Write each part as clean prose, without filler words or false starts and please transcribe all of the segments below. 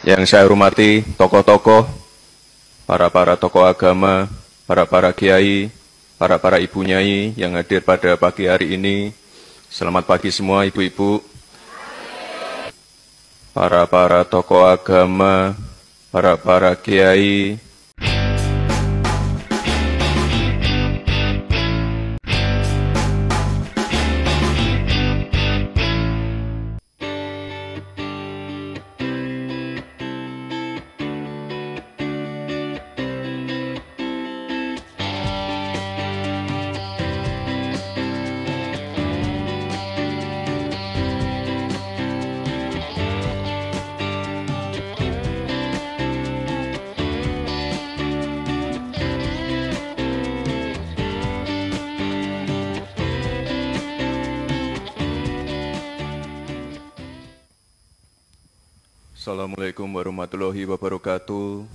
Yang saya hormati tokoh-tokoh, para tokoh agama, para kiai, para ibu nyai yang hadir pada pagi hari ini. Selamat pagi semua ibu-ibu, para tokoh agama, para kiai. Assalamualaikum warahmatullahi wabarakatuh.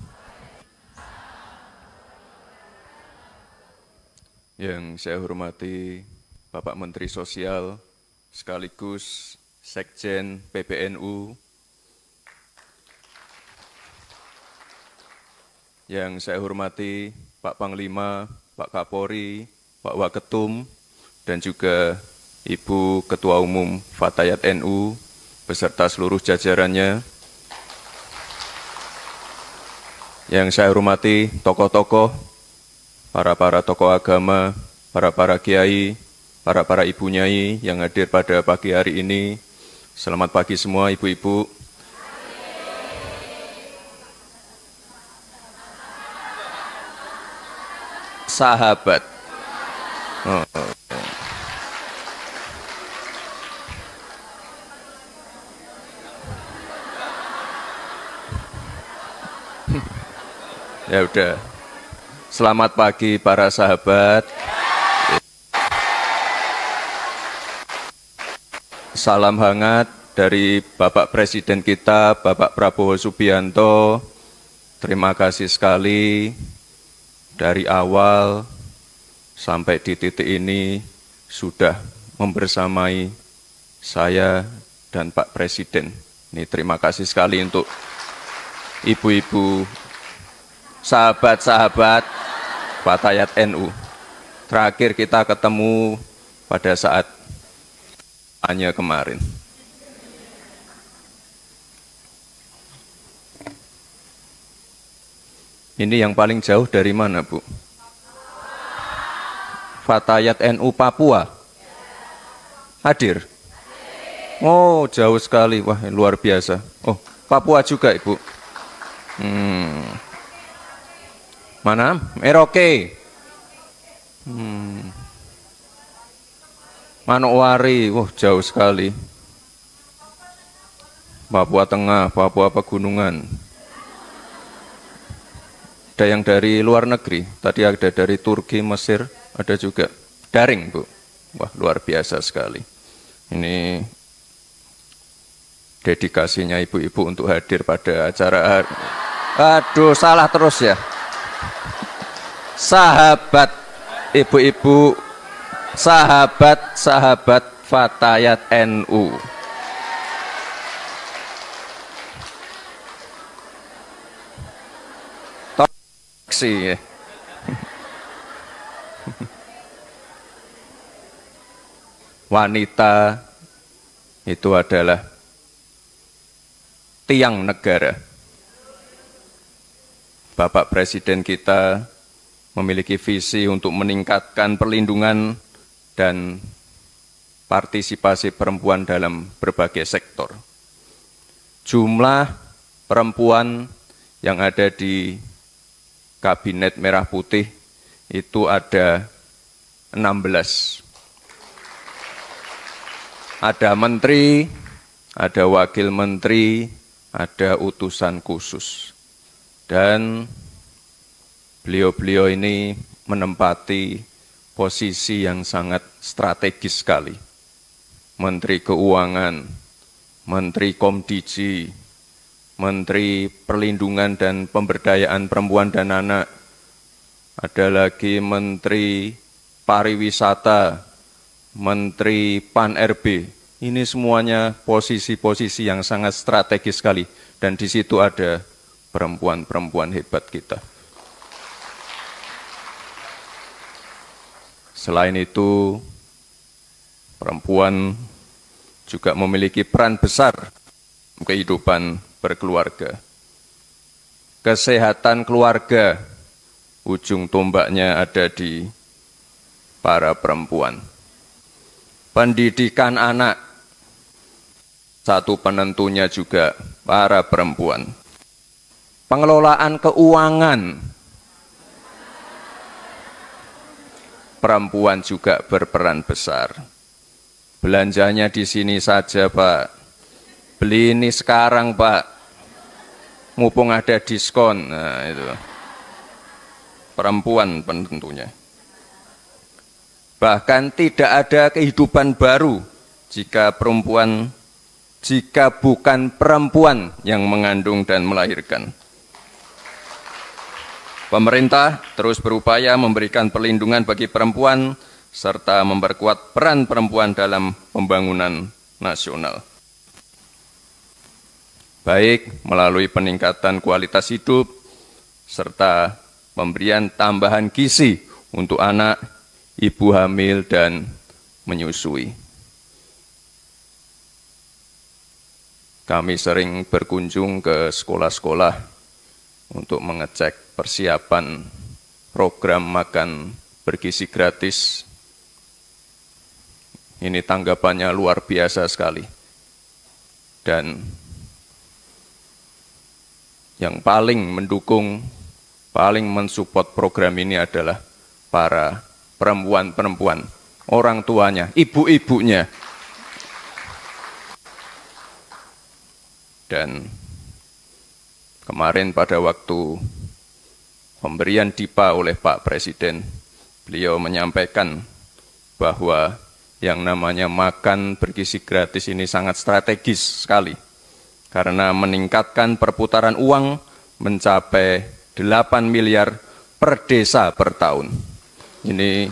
Yang saya hormati Bapak Menteri Sosial sekaligus Sekjen PBNU. Yang saya hormati Pak Panglima, Pak Kapolri, Pak Waketum, dan juga Ibu Ketua Umum Fatayat NU beserta seluruh jajarannya. Yang saya hormati tokoh-tokoh, para tokoh agama, para kiai, para ibu nyai yang hadir pada pagi hari ini. Selamat pagi semua ibu-ibu. Sahabat. Ya udah, selamat pagi para sahabat. Salam hangat dari Bapak Presiden kita, Bapak Prabowo Subianto. Terima kasih sekali dari awal sampai di titik ini sudah membersamai saya dan Pak Presiden. Ini terima kasih sekali untuk ibu-ibu, sahabat-sahabat Fatayat NU. Terakhir kita ketemu pada saat hanya kemarin. Ini yang paling jauh dari mana, Bu? Fatayat NU Papua. Hadir? Oh, jauh sekali. Wah, luar biasa. Oh, Papua juga, Ibu. Mana? Merauke. Manokwari, wah jauh sekali. Papua Tengah, Papua Pegunungan. Ada yang dari luar negeri, tadi ada dari Turki, Mesir, ada juga. Daring, Bu. Wah, luar biasa sekali. Ini dedikasinya ibu-ibu untuk hadir pada acara. Aduh, salah terus ya. Sahabat ibu-ibu, sahabat Fatayat NU. Toksi. Wanita itu adalah tiang negara. Bapak Presiden kita memiliki visi untuk meningkatkan perlindungan dan partisipasi perempuan dalam berbagai sektor. Jumlah perempuan yang ada di Kabinet Merah Putih itu ada 16. Ada menteri, ada wakil menteri, ada utusan khusus. Dan beliau-beliau ini menempati posisi yang sangat strategis sekali. Menteri Keuangan, Menteri Komdiji, Menteri Perlindungan dan Pemberdayaan Perempuan dan Anak, ada lagi Menteri Pariwisata, Menteri Pan-RB, Ini semuanya posisi-posisi yang sangat strategis sekali. Dan di situ ada perempuan-perempuan hebat kita. Selain itu, perempuan juga memiliki peran besar kehidupan berkeluarga. Kesehatan keluarga, ujung tombaknya ada di para perempuan. Pendidikan anak, satu penentunya juga para perempuan. Pengelolaan keuangan, perempuan juga berperan besar. Belanjanya di sini saja, Pak. Beli ini sekarang, Pak. Mumpung ada diskon. Nah, itu. Perempuan penentunya. Bahkan tidak ada kehidupan baru jika bukan perempuan yang mengandung dan melahirkan. Pemerintah terus berupaya memberikan perlindungan bagi perempuan serta memperkuat peran perempuan dalam pembangunan nasional. Baik melalui peningkatan kualitas hidup serta pemberian tambahan gizi untuk anak, ibu hamil, dan menyusui. Kami sering berkunjung ke sekolah-sekolah untuk mengecek persiapan program makan bergizi gratis. Ini tanggapannya luar biasa sekali. Dan yang paling mendukung, paling mensupport program ini adalah para perempuan-perempuan, orang tuanya, ibu-ibunya. Dan kemarin pada waktu pemberian DIPA oleh Pak Presiden, beliau menyampaikan bahwa yang namanya makan bergizi gratis ini sangat strategis sekali, karena meningkatkan perputaran uang mencapai 8 miliar per desa per tahun. Ini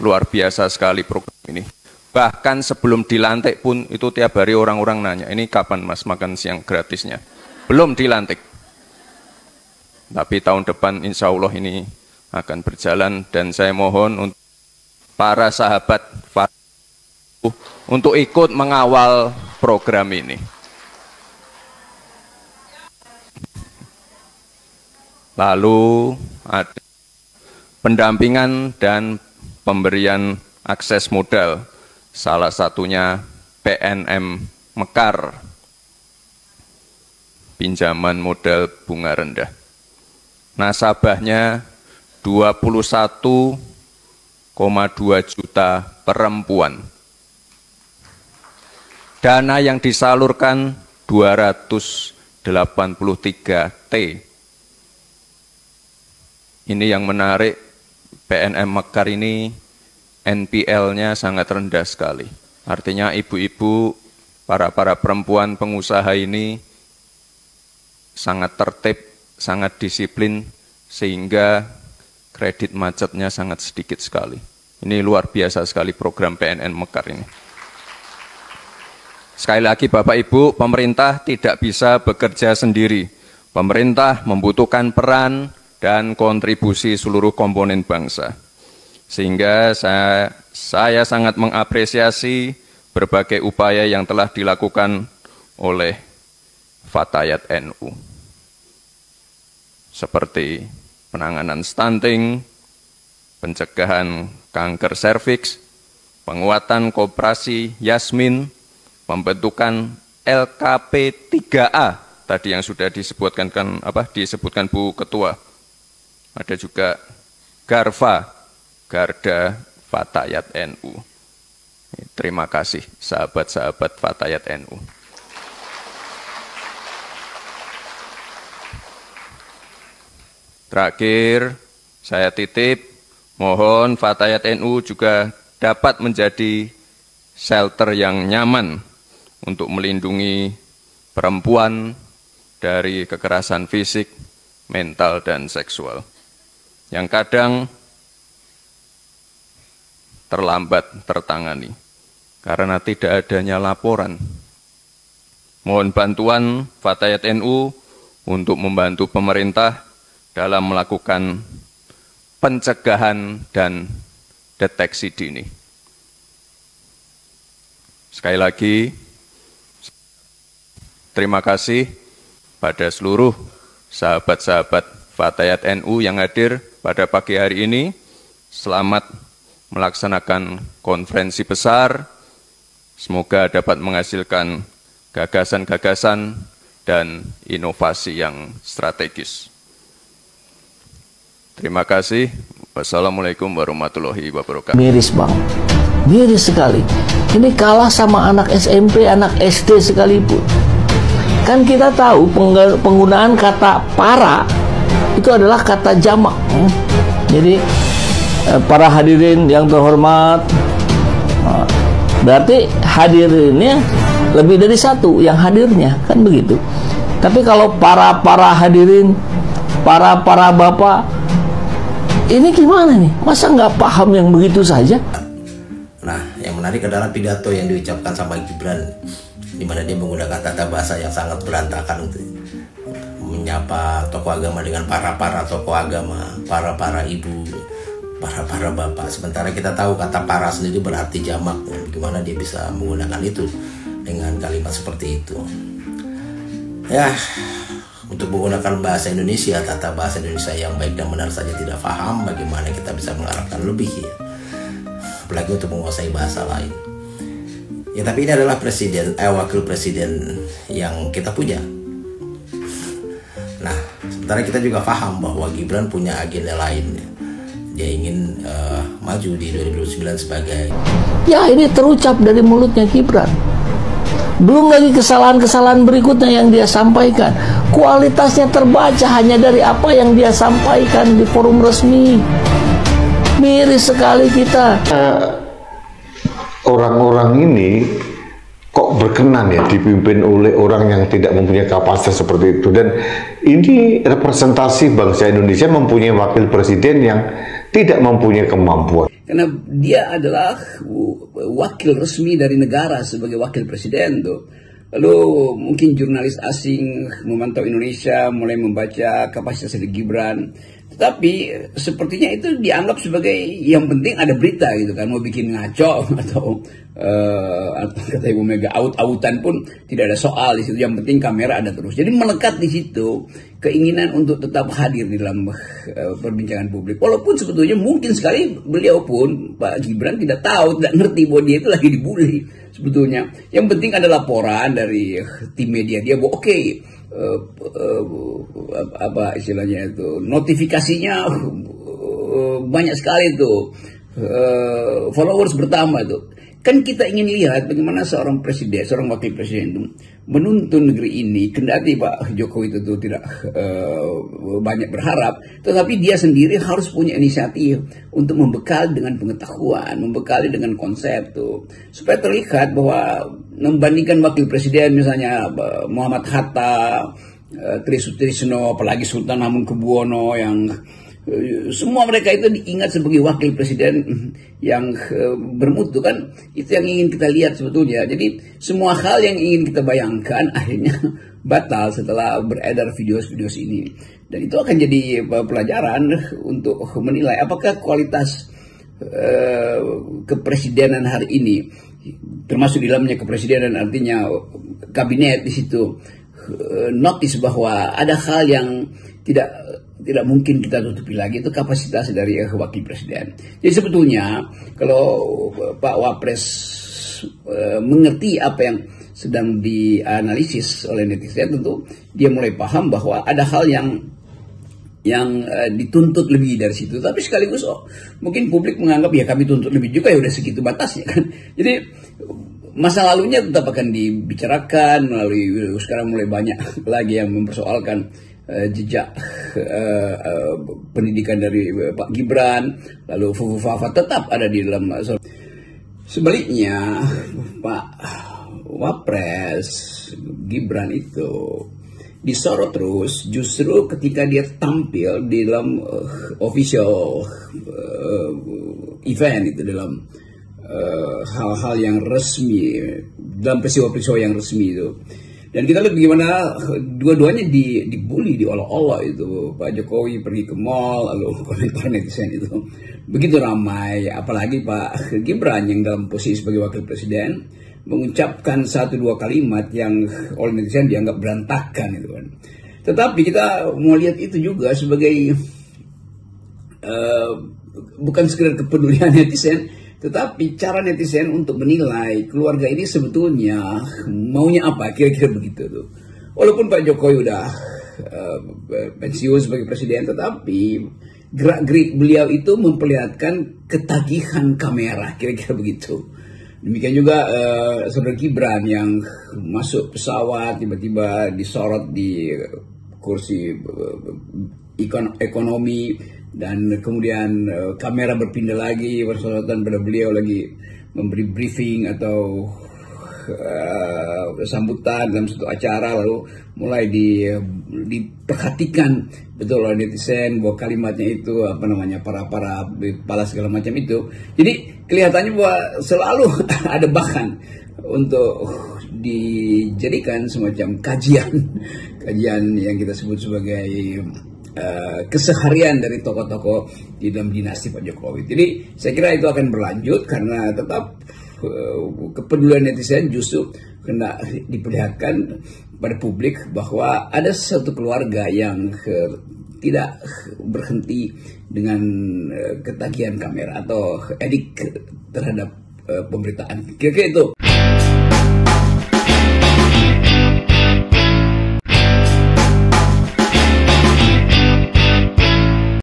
luar biasa sekali program ini. Bahkan sebelum dilantik pun itu tiap hari orang-orang nanya, ini kapan Mas makan siang gratisnya? Belum dilantik. Tapi tahun depan insya Allah ini akan berjalan, dan saya mohon untuk para sahabat untuk ikut mengawal program ini. Lalu ada pendampingan dan pemberian akses modal, salah satunya PNM Mekar, pinjaman modal bunga rendah. Nasabahnya 21,2 juta perempuan. Dana yang disalurkan 283 T. Ini yang menarik, PNM Mekar ini NPL-nya sangat rendah sekali. Artinya ibu-ibu, para perempuan pengusaha ini sangat tertib, sangat disiplin, sehingga kredit macetnya sangat sedikit sekali. Ini luar biasa sekali program PNM Mekar ini. Sekali lagi Bapak Ibu, pemerintah tidak bisa bekerja sendiri. Pemerintah membutuhkan peran dan kontribusi seluruh komponen bangsa. Sehingga saya sangat mengapresiasi berbagai upaya yang telah dilakukan oleh Fatayat NU. Seperti penanganan stunting, pencegahan kanker serviks, penguatan koperasi Yasmin, pembentukan LKP 3A, tadi yang sudah disebutkan Bu Ketua. Ada juga Garfa, Garda Fatayat NU. Terima kasih sahabat-sahabat Fatayat NU. Terakhir, saya titip, mohon Fatayat NU juga dapat menjadi shelter yang nyaman untuk melindungi perempuan dari kekerasan fisik, mental, dan seksual, yang kadang terlambat tertangani. karena tidak adanya laporan. Mohon bantuan Fatayat NU untuk membantu pemerintah dalam melakukan pencegahan dan deteksi dini. Sekali lagi, terima kasih pada seluruh sahabat-sahabat Fatayat NU yang hadir pada pagi hari ini. Selamat melaksanakan konferensi besar. Semoga dapat menghasilkan gagasan-gagasan dan inovasi yang strategis. Terima kasih. Wassalamualaikum warahmatullahi wabarakatuh. Miris bang, miris sekali. Ini kalah sama anak SMP, anak SD sekalipun. Kan kita tahu penggunaan kata para itu adalah kata jamak. Jadi para hadirin yang terhormat, berarti hadirinnya lebih dari satu yang hadirnya, kan begitu. Tapi kalau para hadirin, para bapak, ini gimana nih? Masa nggak paham yang begitu saja? Nah, yang menarik adalah pidato yang diucapkan sama Gibran, di mana dia menggunakan tata bahasa yang sangat berantakan untuk menyapa tokoh agama dengan para tokoh agama, para ibu, para bapak. Sementara kita tahu kata para sendiri berarti jamak. Bagaimana dia bisa menggunakan itu dengan kalimat seperti itu? Ya, untuk menggunakan bahasa Indonesia, tata bahasa Indonesia yang baik dan benar saja tidak paham, bagaimana kita bisa mengharapkan lebih ya? Apalagi untuk menguasai bahasa lain. Ya, tapi ini adalah wakil presiden yang kita punya. Nah, sementara kita juga paham bahwa Gibran punya agenda lain. Dia ingin maju di 2029 sebagai... Ya, ini terucap dari mulutnya Gibran. Belum lagi kesalahan-kesalahan berikutnya yang dia sampaikan. Kualitasnya terbaca hanya dari apa yang dia sampaikan di forum resmi. Miris sekali kita. Orang-orang ini kok berkenan ya dipimpin oleh orang yang tidak mempunyai kapasitas seperti itu. Dan ini representasi bangsa Indonesia mempunyai wakil presiden yang tidak mempunyai kemampuan. Karena dia adalah wakil resmi dari negara sebagai wakil presiden tuh. Lalu mungkin jurnalis asing memantau Indonesia mulai membaca kapasitas dari Gibran. Tetapi sepertinya itu dianggap sebagai yang penting ada berita gitu kan. Mau bikin ngaco atau kata Ibu Mega aut-autan pun tidak ada soal di situ. Yang penting kamera ada terus. Jadi melekat di situ keinginan untuk tetap hadir di dalam perbincangan publik. Walaupun sebetulnya mungkin sekali beliau pun Pak Gibran tidak tahu, tidak ngerti bahwa dia itu lagi dibully sebetulnya. Yang penting ada laporan dari tim media dia bahwa oke, apa istilahnya itu, notifikasinya banyak sekali tuh, followers bertambah tuh. Kan kita ingin lihat bagaimana seorang presiden, seorang wakil presiden itu menuntun negeri ini. Kendati Pak Jokowi itu tidak banyak berharap, tetapi dia sendiri harus punya inisiatif untuk membekal dengan pengetahuan, membekali dengan konsep tuh, supaya terlihat bahwa membandingkan wakil presiden misalnya Muhammad Hatta, Tri Sutrisno, apalagi Sultan Hamengkubuwono yang semua mereka itu diingat sebagai wakil presiden yang bermutu, kan itu yang ingin kita lihat sebetulnya. Jadi semua hal yang ingin kita bayangkan akhirnya batal setelah beredar video-video ini, dan itu akan jadi pelajaran untuk menilai apakah kualitas kepresidenan hari ini, termasuk di dalamnya kepresidenan artinya kabinet di situ, notice bahwa ada hal yang tidak mungkin kita tutupi lagi, itu kapasitas dari wakil presiden. Jadi sebetulnya kalau Pak Wapres mengerti apa yang sedang dianalisis oleh netizen, tentu dia mulai paham bahwa ada hal yang dituntut lebih dari situ. Tapi sekaligus mungkin publik menganggap ya kami tuntut lebih juga, ya udah segitu batasnya kan. Jadi masa lalunya tetap akan dibicarakan melalui, sekarang mulai banyak lagi yang mempersoalkan jejak pendidikan dari Pak Gibran, lalu Fufufafa tetap ada di dalam. Sebaliknya Pak Wapres Gibran itu disorot terus justru ketika dia tampil di dalam official event itu, dalam hal-hal yang resmi dalam peristiwa-peristiwa yang resmi itu. Dan kita lihat bagaimana dua-duanya dibully, diolok-olok itu. Pak Jokowi pergi ke mall, lalu komentar netizen itu begitu ramai. Apalagi Pak Gibran yang dalam posisi sebagai wakil presiden mengucapkan 1-2 kalimat yang oleh netizen dianggap berantakan itu kan. Tetapi kita mau lihat itu juga sebagai bukan sekedar kepedulian netizen, tetapi cara netizen untuk menilai keluarga ini sebetulnya maunya apa, kira-kira begitu tuh. Walaupun Pak Jokowi udah pensiun sebagai presiden, tetapi gerak-gerik beliau itu memperlihatkan ketagihan kamera, kira-kira begitu. Demikian juga saudara Gibran yang masuk pesawat tiba-tiba disorot di kursi ekonomi, dan kemudian kamera berpindah lagi bersorotan pada beliau lagi memberi briefing atau sambutan dalam satu acara, lalu mulai diperhatikan betul oleh netizen bahwa kalimatnya itu para kepala segala macam itu. Jadi kelihatannya bahwa selalu ada bahan untuk dijadikan semacam kajian yang kita sebut sebagai keseharian dari tokoh-tokoh di dalam dinasti Pak Jokowi. Jadi saya kira itu akan berlanjut karena tetap kepedulian netizen justru kena diperlihatkan pada publik bahwa ada satu keluarga yang tidak berhenti dengan ketagihan kamera atau edik terhadap pemberitaan. Kira-kira itu.